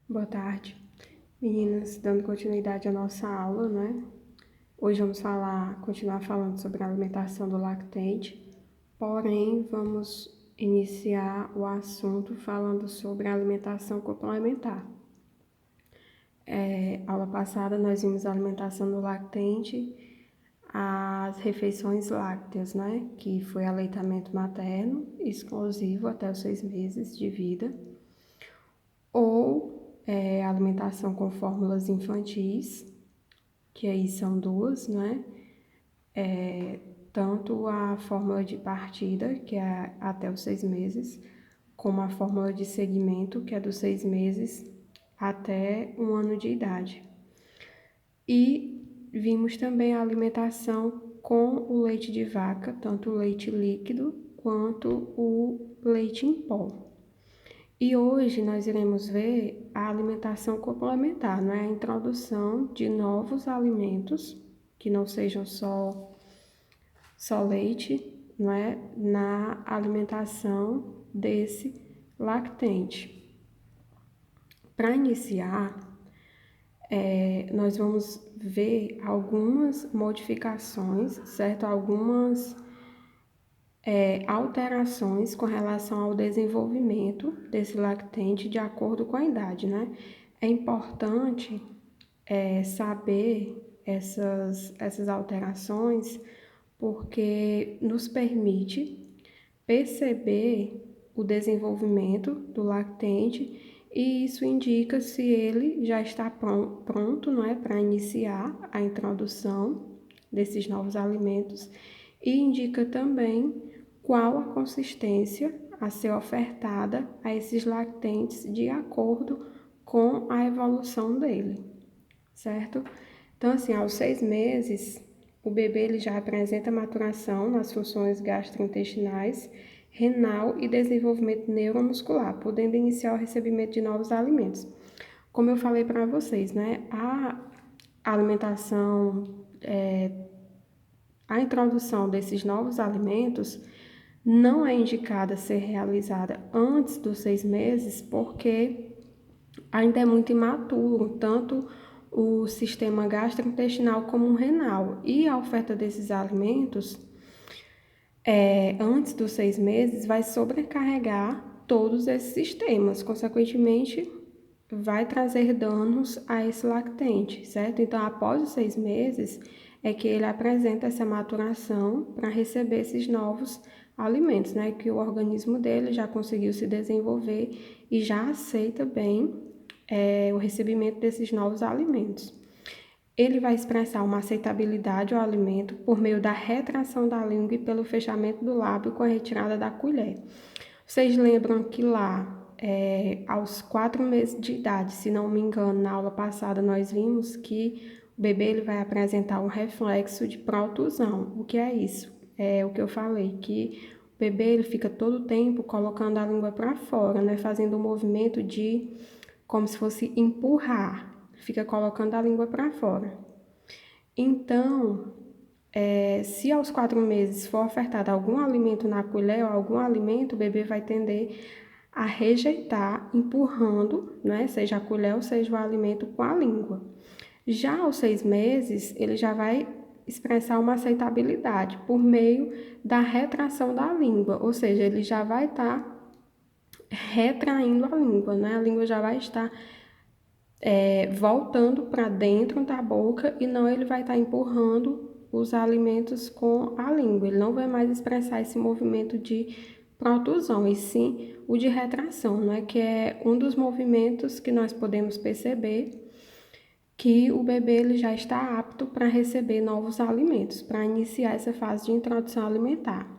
Boa tarde, meninas, dando continuidade à nossa aula, né? Hoje vamos continuar falando sobre a alimentação do lactente, porém vamos iniciar o assunto falando sobre a alimentação complementar. Aula passada nós vimos a alimentação do lactente, as refeições lácteas, né? Que foi aleitamento materno exclusivo até os 6 meses de vida, ou alimentação com fórmulas infantis, que aí são duas, né? Tanto a fórmula de partida, que é até os 6 meses, como a fórmula de segmento, que é dos 6 meses até 1 ano de idade. E vimos também a alimentação com o leite de vaca, tanto o leite líquido quanto o leite em pó. E hoje nós iremos ver a alimentação complementar, não é? A introdução de novos alimentos, que não sejam só leite, não é? Na alimentação desse lactente. Para iniciar, nós vamos ver algumas modificações, certo? Algumas alterações com relação ao desenvolvimento desse lactente de acordo com a idade, né? É importante saber essas alterações porque nos permite perceber o desenvolvimento do lactente e isso indica se ele já está pronto, não é, para iniciar a introdução desses novos alimentos e indica também qual a consistência a ser ofertada a esses lactentes de acordo com a evolução dele, certo? Então, assim, aos 6 meses, o bebê ele já apresenta maturação nas funções gastrointestinais, renal e desenvolvimento neuromuscular, podendo iniciar o recebimento de novos alimentos. Como eu falei para vocês, né? A alimentação, a introdução desses novos alimentos não é indicada ser realizada antes dos 6 meses, porque ainda é muito imaturo, tanto o sistema gastrointestinal como o renal. E a oferta desses alimentos, antes dos 6 meses, vai sobrecarregar todos esses sistemas, consequentemente, vai trazer danos a esse lactente, certo? Então, após os 6 meses, é que ele apresenta essa maturação para receber esses novos alimentos, né? Que o organismo dele já conseguiu se desenvolver e já aceita bem o recebimento desses novos alimentos. Ele vai expressar uma aceitabilidade ao alimento por meio da retração da língua e pelo fechamento do lábio com a retirada da colher. Vocês lembram que lá, aos 4 meses de idade, se não me engano, na aula passada nós vimos que o bebê ele vai apresentar um reflexo de protusão. O que é isso? É o que eu falei, que o bebê ele fica todo o tempo colocando a língua para fora, né, fazendo um movimento de como se fosse empurrar, fica colocando a língua para fora. Então, se aos 4 meses for ofertado algum alimento na colher ou algum alimento, o bebê vai tender a rejeitar, empurrando, né, seja a colher ou seja o alimento com a língua. Já aos 6 meses, ele já vai expressar uma aceitabilidade por meio da retração da língua, ou seja, ele já vai estar retraindo a língua, né? A língua já vai estar voltando para dentro da boca e não ele vai estar empurrando os alimentos com a língua. Ele não vai mais expressar esse movimento de protusão, e sim o de retração, né? Que é um dos movimentos que nós podemos perceber que o bebê ele já está apto para receber novos alimentos, para iniciar essa fase de introdução alimentar.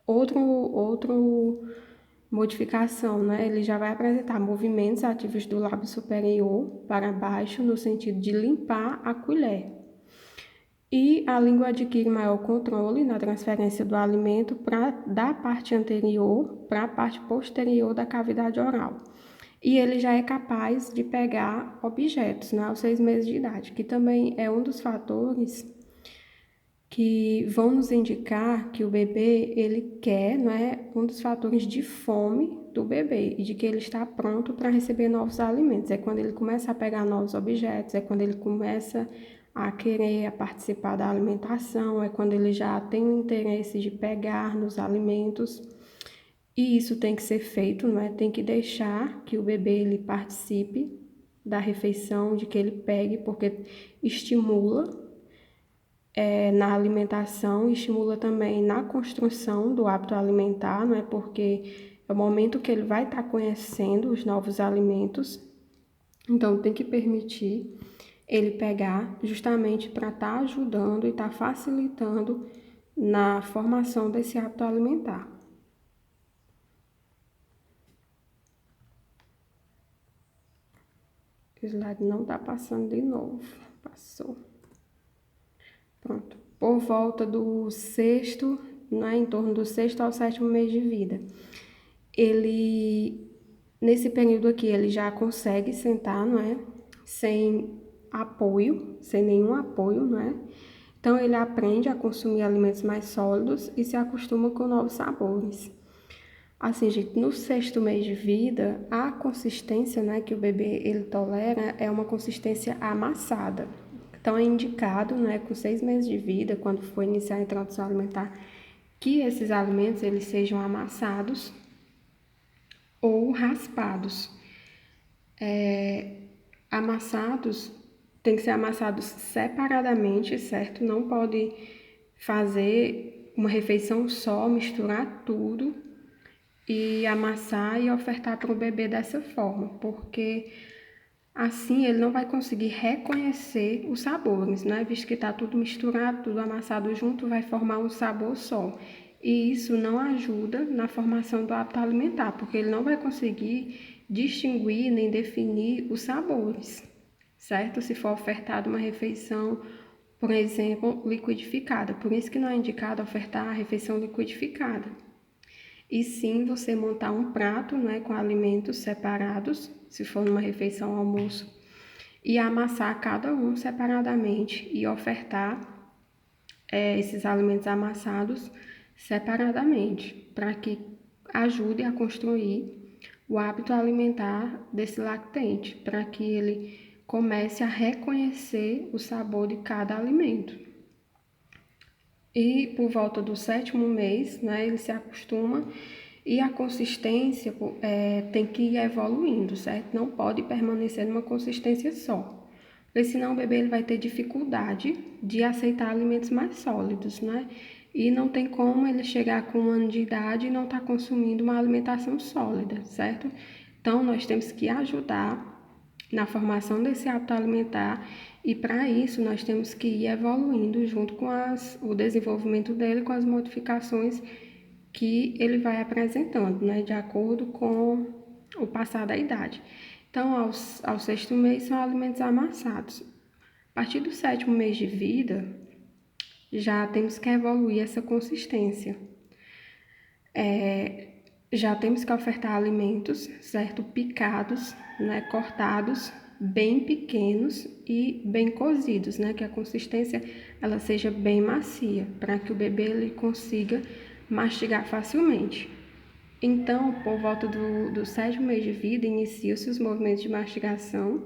Outro modificação, né? Ele já vai apresentar movimentos ativos do lábio superior para baixo, no sentido de limpar a colher. E a língua adquire maior controle na transferência do alimento da parte anterior para a parte posterior da cavidade oral. E ele já é capaz de pegar objetos, né, aos 6 meses de idade, que também é um dos fatores que vão nos indicar que o bebê, ele quer, não é, um dos fatores de fome do bebê e de que ele está pronto para receber novos alimentos. É quando ele começa a pegar novos objetos, é quando ele começa a querer participar da alimentação, é quando ele já tem o interesse de pegar nos alimentos. E isso tem que ser feito, não é? Tem que deixar que o bebê ele participe da refeição, de que ele pegue, porque estimula na alimentação, estimula também na construção do hábito alimentar, não é? Porque é o momento que ele vai estar conhecendo os novos alimentos, então tem que permitir ele pegar justamente para estar ajudando e estar facilitando na formação desse hábito alimentar. O slide não está passando de novo. Passou. Pronto. Por volta do sexto, né, em torno do sexto ao sétimo mês de vida. Ele, nesse período aqui, ele já consegue sentar, não é? Sem apoio, sem nenhum apoio, não é? Então, ele aprende a consumir alimentos mais sólidos e se acostuma com novos sabores. Assim, gente, no sexto mês de vida, a consistência, né, que o bebê ele tolera é uma consistência amassada. Então, é indicado, né, com 6 meses de vida, quando for iniciar a introdução alimentar, que esses alimentos eles sejam amassados ou raspados. Amassados, tem que ser amassados separadamente, certo? Não pode fazer uma refeição só, misturar tudo e amassar e ofertar para o bebê dessa forma, porque assim ele não vai conseguir reconhecer os sabores, né? Visto que está tudo misturado, tudo amassado junto, vai formar um sabor só. E isso não ajuda na formação do hábito alimentar, porque ele não vai conseguir distinguir nem definir os sabores, certo? Se for ofertada uma refeição, por exemplo, liquidificada. Por isso que não é indicado ofertar a refeição liquidificada. E sim você montar um prato, né, com alimentos separados, se for numa refeição almoço, e amassar cada um separadamente e ofertar esses alimentos amassados separadamente, para que ajude a construir o hábito alimentar desse lactente, para que ele comece a reconhecer o sabor de cada alimento. E por volta do sétimo mês, né, ele se acostuma e a consistência tem que ir evoluindo, certo? Não pode permanecer numa consistência só, porque senão o bebê ele vai ter dificuldade de aceitar alimentos mais sólidos, né? E não tem como ele chegar com 1 ano de idade e não estar consumindo uma alimentação sólida, certo? Então, nós temos que ajudar na formação desse hábito alimentar e para isso nós temos que ir evoluindo junto com o desenvolvimento dele, com as modificações que ele vai apresentando, né, de acordo com o passar da idade. Então, ao sexto mês são alimentos amassados. A partir do sétimo mês de vida, já temos que evoluir essa consistência. Já temos que ofertar alimentos, certo? Picados, né? Cortados, bem pequenos e bem cozidos, né? Que a consistência ela seja bem macia, para que o bebê ele consiga mastigar facilmente. Então, por volta do sétimo mês de vida, iniciam-se os movimentos de mastigação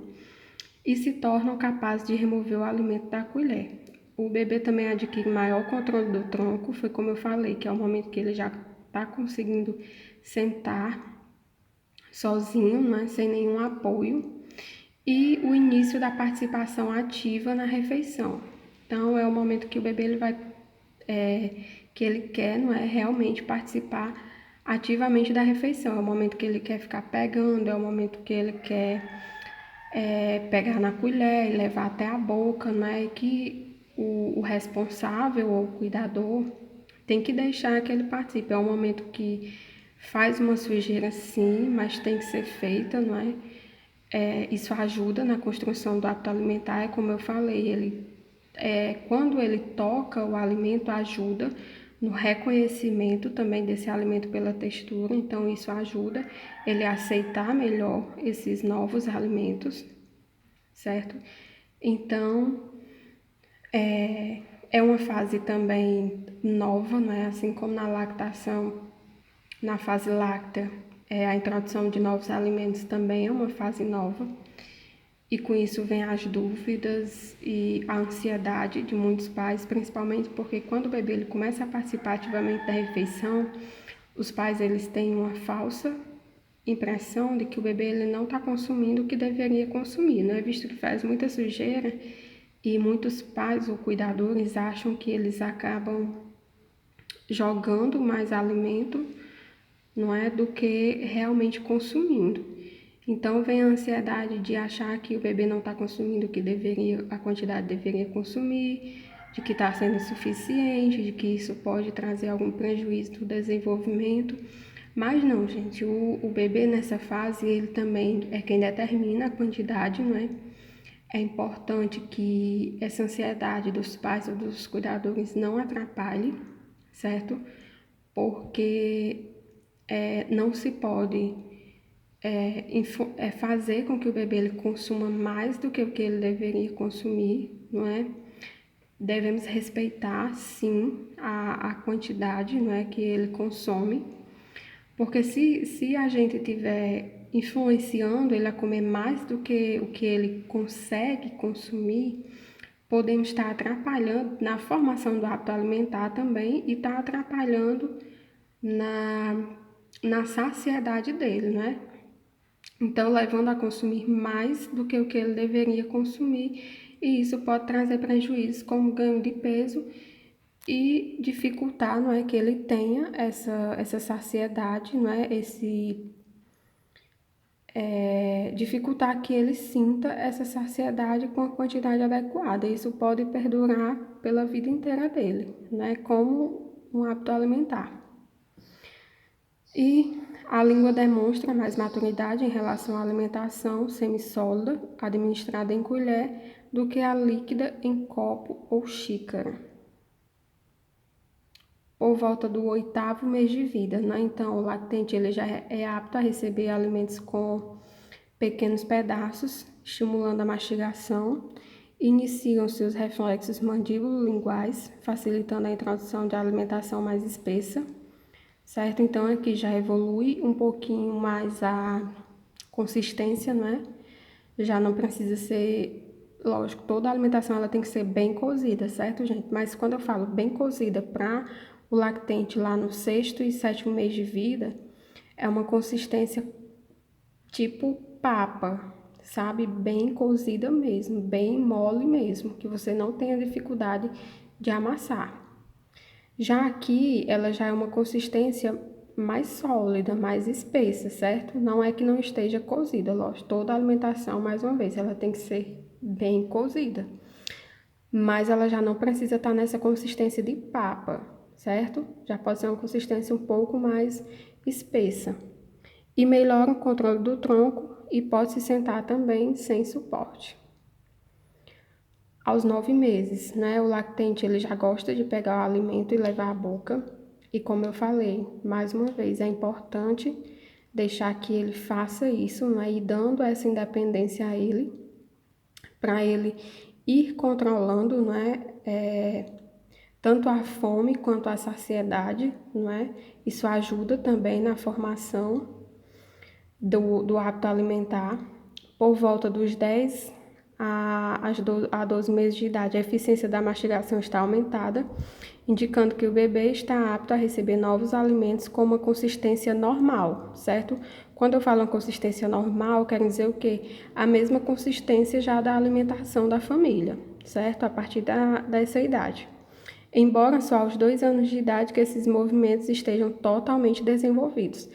e se tornam capazes de remover o alimento da colher. O bebê também adquire maior controle do tronco, foi como eu falei, que é o momento que ele já está conseguindo sentar sozinho, né, sem nenhum apoio, e o início da participação ativa na refeição. Então, é o momento que o bebê ele vai, que ele quer, não é, realmente participar ativamente da refeição. É o momento que ele quer ficar pegando, é o momento que ele quer pegar na colher e levar até a boca, né? E que o responsável ou o cuidador tem que deixar que ele participe. É um momento que faz uma sujeira sim, mas tem que ser feita, não é? Isso ajuda na construção do hábito alimentar, é como eu falei, quando ele toca o alimento, ajuda no reconhecimento também desse alimento pela textura, então isso ajuda ele a aceitar melhor esses novos alimentos, certo? Então, É uma fase também nova, né? Assim como na lactação, na fase láctea, a introdução de novos alimentos também é uma fase nova. E com isso vem as dúvidas e a ansiedade de muitos pais, principalmente porque quando o bebê ele começa a participar ativamente da refeição, os pais eles têm uma falsa impressão de que o bebê ele não está consumindo o que deveria consumir, né? Visto que faz muita sujeira e muitos pais ou cuidadores acham que eles acabam jogando mais alimento, não é, do que realmente consumindo. Então vem a ansiedade de achar que o bebê não está consumindo o que deveria, a quantidade deveria consumir, de que está sendo suficiente, de que isso pode trazer algum prejuízo do desenvolvimento. Mas não, gente, o bebê nessa fase, ele também é quem determina a quantidade, não é? É importante que essa ansiedade dos pais ou dos cuidadores não atrapalhe, certo? Porque não se pode fazer com que o bebê ele consuma mais do que o que ele deveria consumir, não é? Devemos respeitar, sim, a quantidade, não é, que ele consome, porque se a gente estiver influenciando ele a comer mais do que o que ele consegue consumir, podemos estar atrapalhando na formação do hábito alimentar também e estar atrapalhando na saciedade dele, né? Então, levando a consumir mais do que o que ele deveria consumir, e isso pode trazer prejuízos como ganho de peso e dificultar, não é, que ele tenha essa saciedade, não é, dificultar que ele sinta essa saciedade com a quantidade adequada. Isso pode perdurar pela vida inteira dele, né, como um hábito alimentar. E a língua demonstra mais maturidade em relação à alimentação semissólida, administrada em colher, do que a líquida em copo ou xícara. Por volta do 8º mês de vida, né? Então, o lactente ele já é apto a receber alimentos com pequenos pedaços, estimulando a mastigação, iniciam seus reflexos mandíbulo-linguais, facilitando a introdução de alimentação mais espessa, certo? Então, aqui já evolui um pouquinho mais a consistência, né? Já não precisa ser, lógico, toda a alimentação ela tem que ser bem cozida, certo, gente? Mas quando eu falo bem cozida para o lactente lá no 6º e 7º mês de vida, é uma consistência tipo papa, sabe? Bem cozida mesmo, bem mole mesmo, que você não tenha dificuldade de amassar. Já aqui, ela já é uma consistência mais sólida, mais espessa, certo? Não é que não esteja cozida, lógico. Toda alimentação, mais uma vez, ela tem que ser bem cozida. Mas ela já não precisa estar nessa consistência de papa, certo? Já pode ser uma consistência um pouco mais espessa. E melhora o controle do tronco e pode se sentar também sem suporte. Aos 9 meses, né, o lactente ele já gosta de pegar o alimento e levar à boca. E como eu falei, mais uma vez, é importante deixar que ele faça isso, né, e dando essa independência a ele, para ele ir controlando, né, tanto a fome quanto a saciedade, não é? Isso ajuda também na formação do hábito alimentar. Por volta dos 10 a 12 meses de idade, a eficiência da mastigação está aumentada, indicando que o bebê está apto a receber novos alimentos com uma consistência normal, certo? Quando eu falo uma consistência normal, quer dizer o quê? A mesma consistência já da alimentação da família, certo? A partir dessa idade. Embora só aos 2 anos de idade que esses movimentos estejam totalmente desenvolvidos.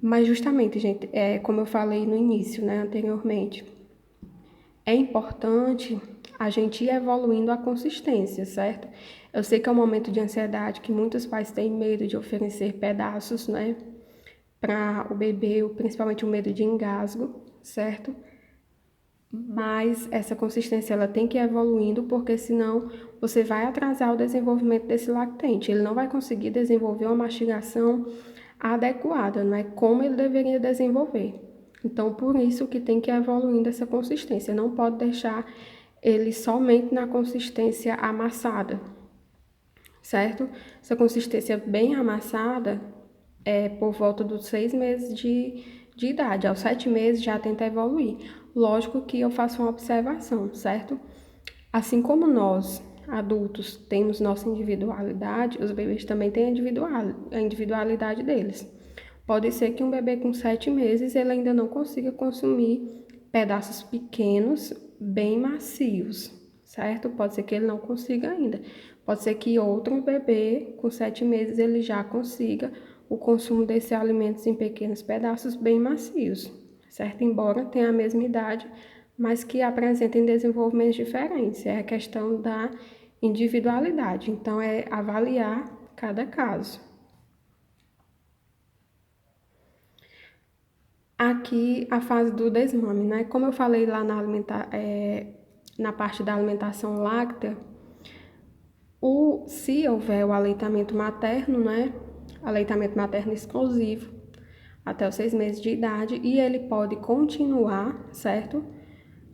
Mas justamente, gente, como eu falei no início, né, anteriormente, é importante a gente ir evoluindo a consistência, certo? Eu sei que é um momento de ansiedade, que muitos pais têm medo de oferecer pedaços, né, para o bebê, principalmente o medo de engasgo, certo? Mas essa consistência ela tem que ir evoluindo, porque senão você vai atrasar o desenvolvimento desse lactente. Ele não vai conseguir desenvolver uma mastigação adequada, não é como ele deveria desenvolver. Então, por isso que tem que ir evoluindo essa consistência. Não pode deixar ele somente na consistência amassada, certo? Essa consistência bem amassada é por volta dos 6 meses de idade. Aos 7 meses já tenta evoluir. Lógico que eu faço uma observação, certo? Assim como nós, adultos, temos nossa individualidade, os bebês também têm a individualidade deles. Pode ser que um bebê com 7 meses ele ainda não consiga consumir pedaços pequenos, bem macios, certo? Pode ser que ele não consiga ainda. Pode ser que outro bebê com 7 meses ele já consiga o consumo desses alimentos em pequenos pedaços bem macios, certo? Embora tenha a mesma idade, mas que apresentem desenvolvimentos diferentes. É a questão da individualidade. Então, é avaliar cada caso. Aqui, a fase do desmame, né? Como eu falei lá na parte da alimentação láctea, se houver o aleitamento materno, né? Aleitamento materno exclusivo, até os 6 meses de idade, e ele pode continuar, certo?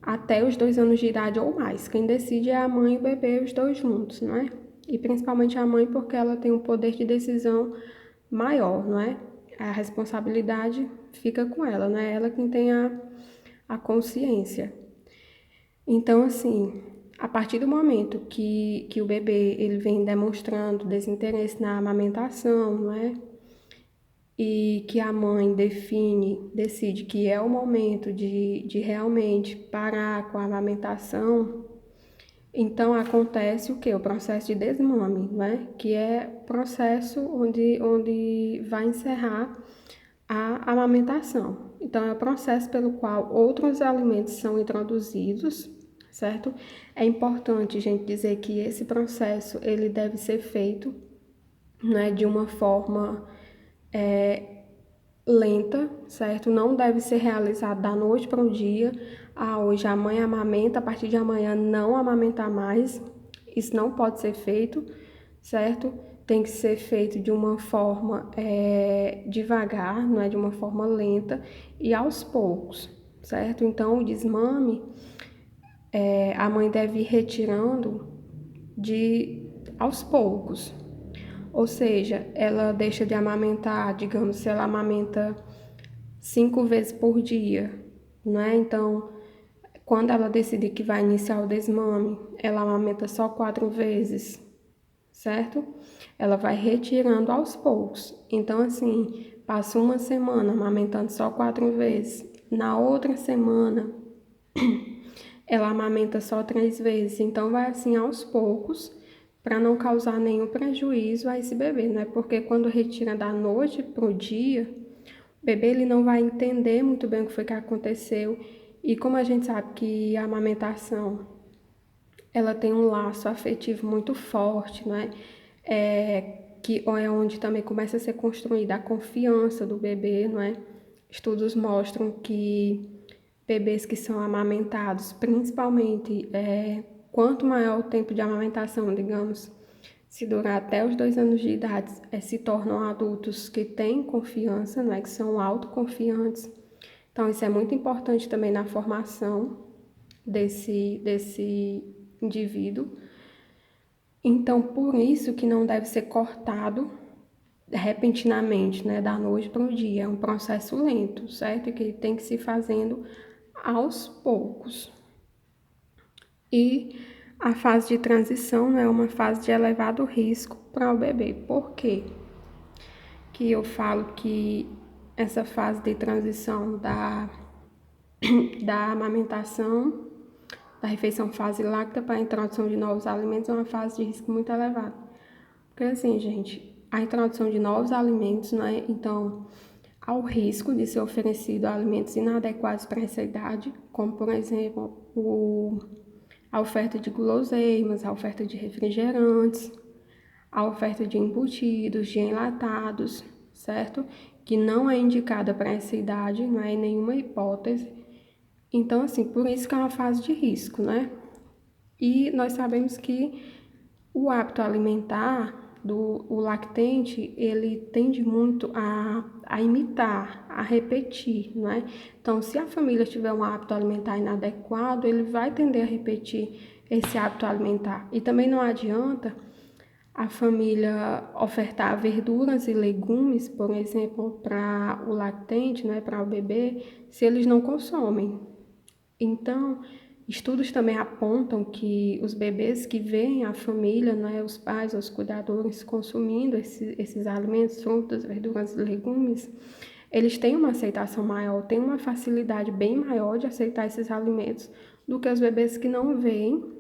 Até os 2 anos de idade ou mais. Quem decide é a mãe e o bebê, os dois juntos, não é? E principalmente a mãe, porque ela tem um poder de decisão maior, não é? A responsabilidade fica com ela, né? Ela quem tem a consciência. Então, assim, a partir do momento que o bebê ele vem demonstrando desinteresse na amamentação, não é? E que a mãe decide que é o momento de realmente parar com a amamentação, então acontece o quê? O processo de desmame, né? Que é o processo onde vai encerrar a amamentação. Então, é o processo pelo qual outros alimentos são introduzidos, certo? É importante, gente, dizer que esse processo ele deve ser feito, né, de uma forma lenta, certo? Não deve ser realizado da noite para o dia. Hoje a mãe amamenta, a partir de amanhã não amamentar mais. Isso não pode ser feito, certo? Tem que ser feito de uma forma devagar, não é de uma forma lenta e aos poucos, certo? Então, o desmame, a mãe deve ir retirando aos poucos. Ou seja, ela deixa de amamentar, digamos, se ela amamenta 5 vezes por dia, né? Então, quando ela decidir que vai iniciar o desmame, ela amamenta só 4 vezes, certo? Ela vai retirando aos poucos. Então, assim, passa uma semana amamentando só 4 vezes. Na outra semana, ela amamenta só 3 vezes. Então, vai assim aos poucos, para não causar nenhum prejuízo a esse bebê, né? Porque quando retira da noite para o dia, o bebê ele não vai entender muito bem o que foi que aconteceu. E como a gente sabe que a amamentação ela tem um laço afetivo muito forte, né? Que é onde também começa a ser construída a confiança do bebê, não é? Estudos mostram que bebês que são amamentados, principalmente quanto maior o tempo de amamentação, digamos, se durar até os 2 anos de idade, se tornam adultos que têm confiança, né, que são autoconfiantes. Então, isso é muito importante também na formação desse indivíduo. Então, por isso que não deve ser cortado repentinamente, né, da noite para o dia. É um processo lento, certo? Que tem que se fazendo aos poucos. E a fase de transição é uma fase de elevado risco para o bebê. Por quê? Que eu falo que essa fase de transição da amamentação, da refeição fase láctea para a introdução de novos alimentos é uma fase de risco muito elevado. Porque assim, gente, a introdução de novos alimentos, né? Então, há o risco de ser oferecido alimentos inadequados para essa idade, como por exemplo a oferta de guloseimas, a oferta de refrigerantes, a oferta de embutidos, de enlatados, certo? Que não é indicada para essa idade, não é em nenhuma hipótese. Então, assim, por isso que é uma fase de risco, né? E nós sabemos que o hábito alimentar, o lactente, ele tende muito a imitar, a repetir, não é? Então, se a família tiver um hábito alimentar inadequado, ele vai tender a repetir esse hábito alimentar. E também não adianta a família ofertar verduras e legumes, por exemplo, para o lactente, né, para o bebê, se eles não consomem. Então, estudos também apontam que os bebês que veem a família, né, os pais, os cuidadores consumindo esses alimentos, frutas, verduras e legumes, eles têm uma aceitação maior, têm uma facilidade bem maior de aceitar esses alimentos do que os bebês que não veem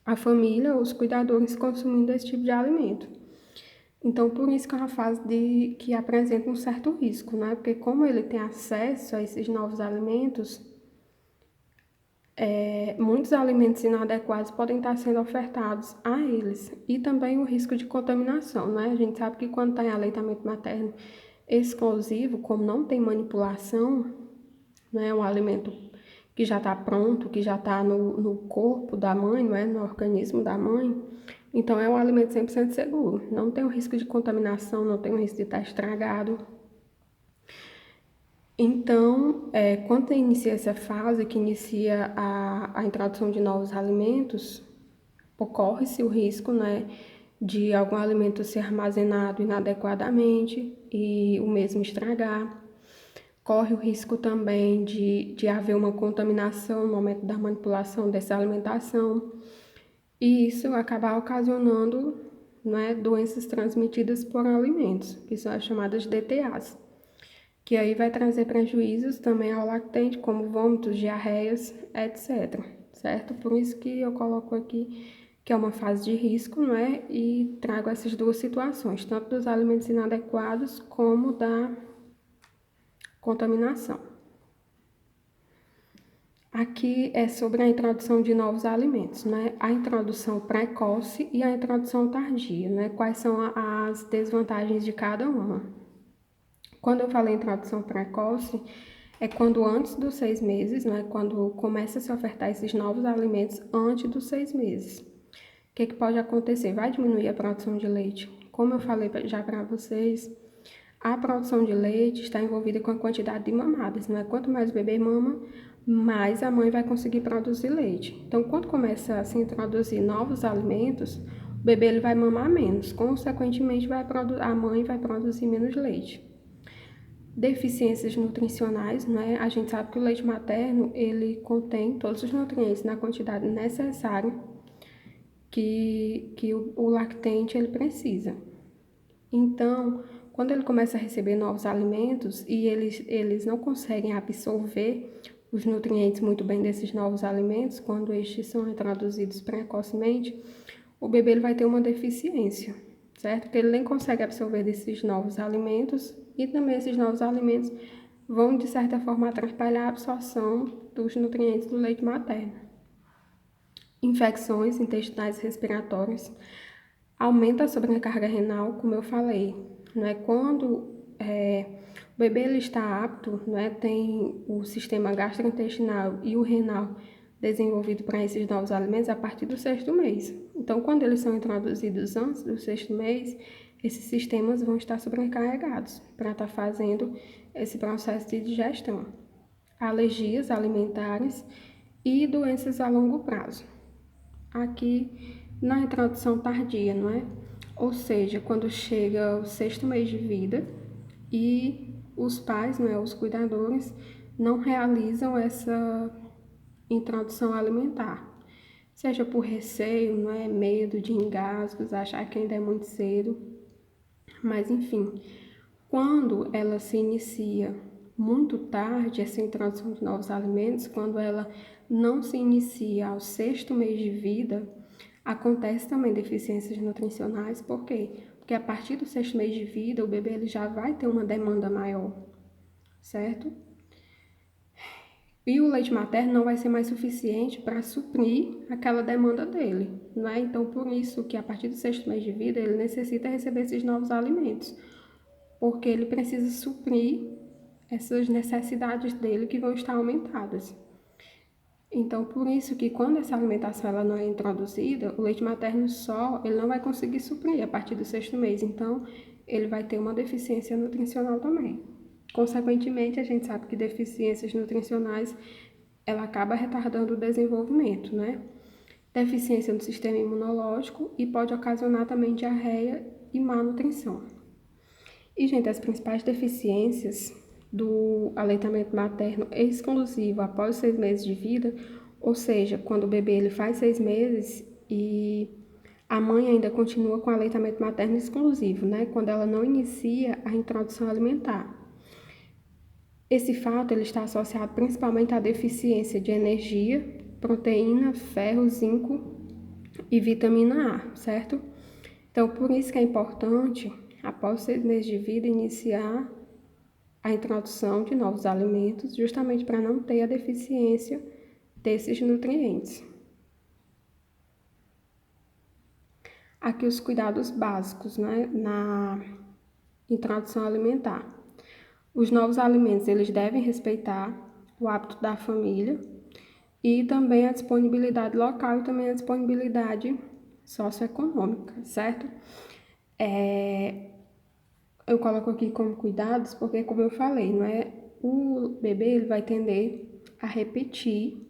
a família ou os cuidadores consumindo esse tipo de alimento. Então, por isso que é uma fase que apresenta um certo risco, né? Porque como ele tem acesso a esses novos alimentos, muitos alimentos inadequados podem estar sendo ofertados a eles. E também o risco de contaminação, né? A gente sabe que quando está em aleitamento materno exclusivo, como não tem manipulação, né? Um alimento que já está pronto, que já está no corpo da mãe, não é? No organismo da mãe. Então, é um alimento 100% seguro. Não tem o risco de contaminação, não tem o risco de estar estragado. Então, quando inicia essa fase, que inicia a introdução de novos alimentos, ocorre-se o risco, né, de algum alimento ser armazenado inadequadamente e o mesmo estragar. Corre o risco também de haver uma contaminação no momento da manipulação dessa alimentação. E isso acaba ocasionando, né, doenças transmitidas por alimentos, que são as chamadas DTAs, que aí vai trazer prejuízos também ao lactente, como vômitos, diarreias, etc. Certo? Por isso que eu coloco aqui que é uma fase de risco, né, e trago essas duas situações, tanto dos alimentos inadequados como da contaminação. Aqui é sobre a introdução de novos alimentos, né? A introdução precoce e a introdução tardia, né? Quais são as desvantagens de cada uma? Quando eu falei introdução precoce, é quando antes dos 6 meses, né? Quando começa a se ofertar esses novos alimentos antes dos 6 meses. O que pode acontecer? Vai diminuir a produção de leite. Como eu falei já para vocês, a produção de leite está envolvida com a quantidade de mamadas, né? Quanto mais o bebê mama, mais a mãe vai conseguir produzir leite. Então, quando começa a se introduzir novos alimentos, o bebê ele vai mamar menos, consequentemente a mãe vai produzir menos leite. Deficiências nutricionais, né? A gente sabe que o leite materno, ele contém todos os nutrientes na quantidade necessária que o lactente ele precisa. Então, quando ele começa a receber novos alimentos e eles não conseguem absorver os nutrientes muito bem desses novos alimentos, quando estes são introduzidos precocemente, o bebê ele vai ter uma deficiência, certo? Porque ele nem consegue absorver desses novos alimentos e também esses novos alimentos vão, de certa forma, atrapalhar a absorção dos nutrientes do leite materno. Infecções intestinais e respiratórias. Aumenta a sobrecarga renal, como eu falei, né? Quando o bebê ele está apto, né? Tem o sistema gastrointestinal e o renal desenvolvido para esses novos alimentos a partir do 6º mês. Então, quando eles são introduzidos antes do 6º mês, esses sistemas vão estar sobrecarregados para estar fazendo esse processo de digestão. Alergias alimentares e doenças a longo prazo. Aqui na introdução tardia, não é? Ou seja, quando chega o 6º mês de vida e os pais, não é, os cuidadores, não realizam essa introdução alimentar. Seja por receio, não é, medo de engasgos, achar que ainda é muito cedo. Mas, enfim, quando ela se inicia muito tarde, essa introdução de novos alimentos, quando ela não se inicia ao 6º mês de vida, acontece também deficiências nutricionais. Por quê? Porque a partir do 6º mês de vida, o bebê ele já vai ter uma demanda maior, certo? E o leite materno não vai ser mais suficiente para suprir aquela demanda dele, né? Então, por isso que a partir do 6º mês de vida, ele necessita receber esses novos alimentos, porque ele precisa suprir essas necessidades dele que vão estar aumentadas. Então, por isso que quando essa alimentação ela não é introduzida, o leite materno só, ele não vai conseguir suprir a partir do 6º mês. Então, ele vai ter uma deficiência nutricional também. Consequentemente, a gente sabe que deficiências nutricionais, ela acaba retardando o desenvolvimento, né? Deficiência no sistema imunológico e pode ocasionar também diarreia e má nutrição. E, gente, as principais deficiências do aleitamento materno exclusivo após os 6 meses de vida, ou seja, quando o bebê ele faz 6 meses e a mãe ainda continua com aleitamento materno exclusivo, né? Quando ela não inicia a introdução alimentar. Esse fato ele está associado principalmente à deficiência de energia, proteína, ferro, zinco e vitamina A, certo? Então, por isso que é importante, após 6 meses de vida, iniciar a introdução de novos alimentos, justamente para não ter a deficiência desses nutrientes. Aqui os cuidados básicos, né, na introdução alimentar. Os novos alimentos, eles devem respeitar o hábito da família e também a disponibilidade local e também a disponibilidade socioeconômica, certo? Eu coloco aqui como cuidados porque, como eu falei, não é? O bebê ele vai tender a repetir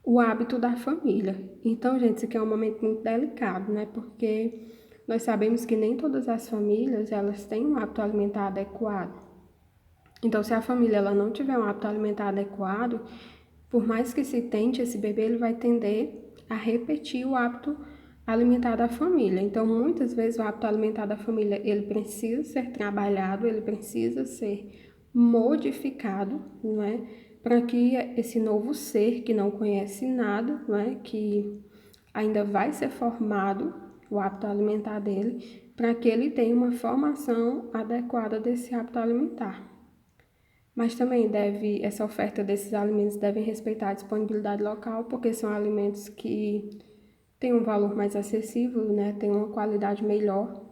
o hábito da família. Então, gente, isso aqui é um momento muito delicado, né? Porque nós sabemos que nem todas as famílias elas têm um hábito alimentar adequado. Então, se a família ela não tiver um hábito alimentar adequado, por mais que se tente, esse bebê ele vai tender a repetir o hábito alimentar da família. Então, muitas vezes o hábito alimentar da família ele precisa ser trabalhado, ele precisa ser modificado, não é? Para que esse novo ser que não conhece nada, não é? Que ainda vai ser formado o hábito alimentar dele, para que ele tenha uma formação adequada desse hábito alimentar. Mas também essa oferta desses alimentos deve respeitar a disponibilidade local, porque são alimentos que têm um valor mais acessível, né? Tem uma qualidade melhor.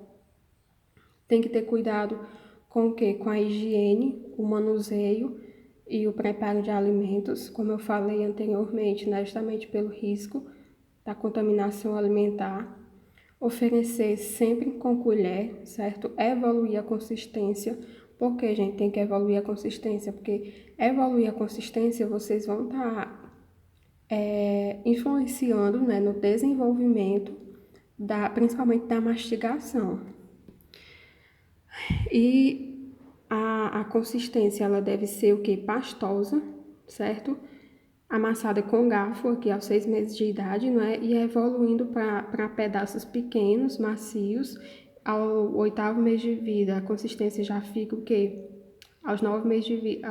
Tem que ter cuidado com o quê? Com a higiene, o manuseio e o preparo de alimentos, como eu falei anteriormente, né? Justamente pelo risco da contaminação alimentar. Oferecer sempre com colher, certo? Evoluir a consistência. Por que, gente, tem que evoluir a consistência? Porque evoluir a consistência, vocês vão estar influenciando, né, no desenvolvimento, principalmente da mastigação. E a consistência, ela deve ser o quê? Pastosa, certo? Amassada com garfo aqui aos 6 meses de idade, não é? E evoluindo para pedaços pequenos, macios. Ao 8º mês de vida, a consistência já fica o quê? Aos 9 meses de vida,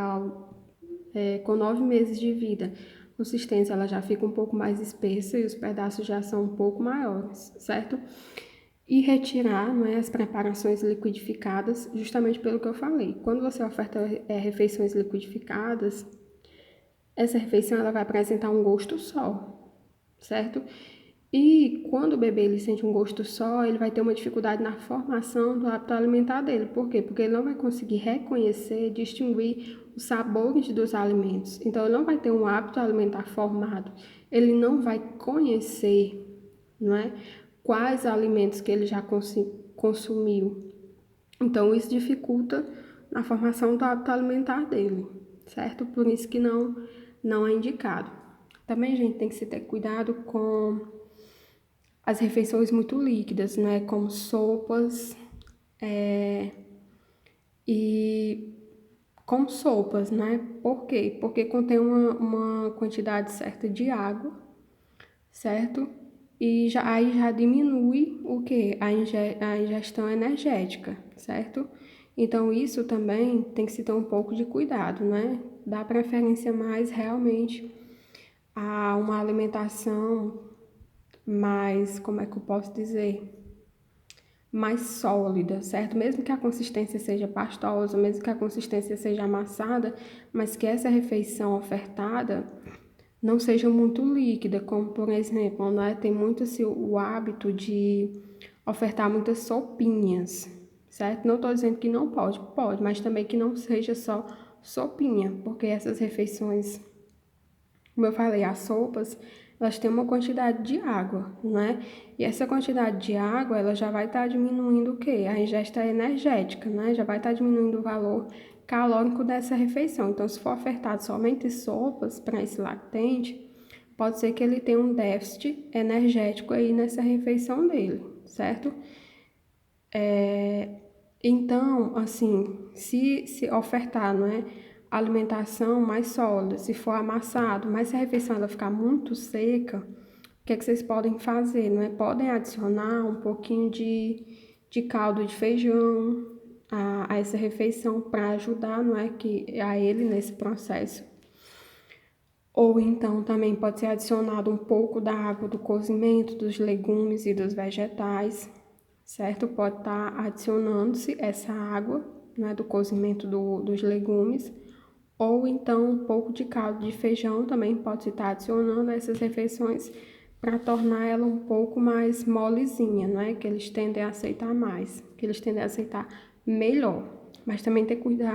com 9 meses de vida, a consistência ela já fica um pouco mais espessa e os pedaços já são um pouco maiores, certo? E retirar, não é, as preparações liquidificadas, justamente pelo que eu falei. Quando você oferta refeições liquidificadas, essa refeição ela vai apresentar um gosto só, certo? E quando o bebê ele sente um gosto só, ele vai ter uma dificuldade na formação do hábito alimentar dele. Por quê? Porque ele não vai conseguir reconhecer, distinguir os sabores dos alimentos. Então, ele não vai ter um hábito alimentar formado. Ele não vai conhecer, não é? Quais alimentos que ele já consumiu. Então, isso dificulta a formação do hábito alimentar dele, certo? Por isso que não é indicado. Também, gente, tem que se ter cuidado com as refeições muito líquidas, né? Como sopas e com sopas, né? Por quê? Porque contém uma quantidade certa de água, certo? E aí já diminui o quê? A ingestão energética, certo? Então, isso também tem que se ter um pouco de cuidado, né? Dá preferência mais realmente a uma alimentação mais, como é que eu posso dizer? Mais sólida, certo? Mesmo que a consistência seja pastosa, mesmo que a consistência seja amassada, mas que essa refeição ofertada não seja muito líquida, como por exemplo, né, tem muito assim, o hábito de ofertar muitas sopinhas, certo? Não estou dizendo que não pode, pode, mas também que não seja só sopinha, porque essas refeições Como eu falei, as sopas, elas têm uma quantidade de água, né? E essa quantidade de água, ela já vai estar diminuindo o quê? A ingesta energética, né? Já vai estar diminuindo o valor calórico dessa refeição. Então, se for ofertado somente sopas para esse lactente, pode ser que ele tenha um déficit energético aí nessa refeição dele, certo? Então, assim, se ofertar, não é, alimentação mais sólida, se for amassado, mas se a refeição ela ficar muito seca, o que é que vocês podem fazer, não é? Podem adicionar um pouquinho de caldo de feijão a essa refeição para ajudar, não é, a ele nesse processo. Ou então também pode ser adicionado um pouco da água do cozimento dos legumes e dos vegetais, certo? Pode estar adicionando-se essa água, né, do cozimento dos legumes, ou então um pouco de caldo de feijão também pode estar adicionando a essas refeições para tornar ela um pouco mais molezinha, né? Que eles tendem a aceitar mais, que eles tendem a aceitar melhor. Mas também ter cuidado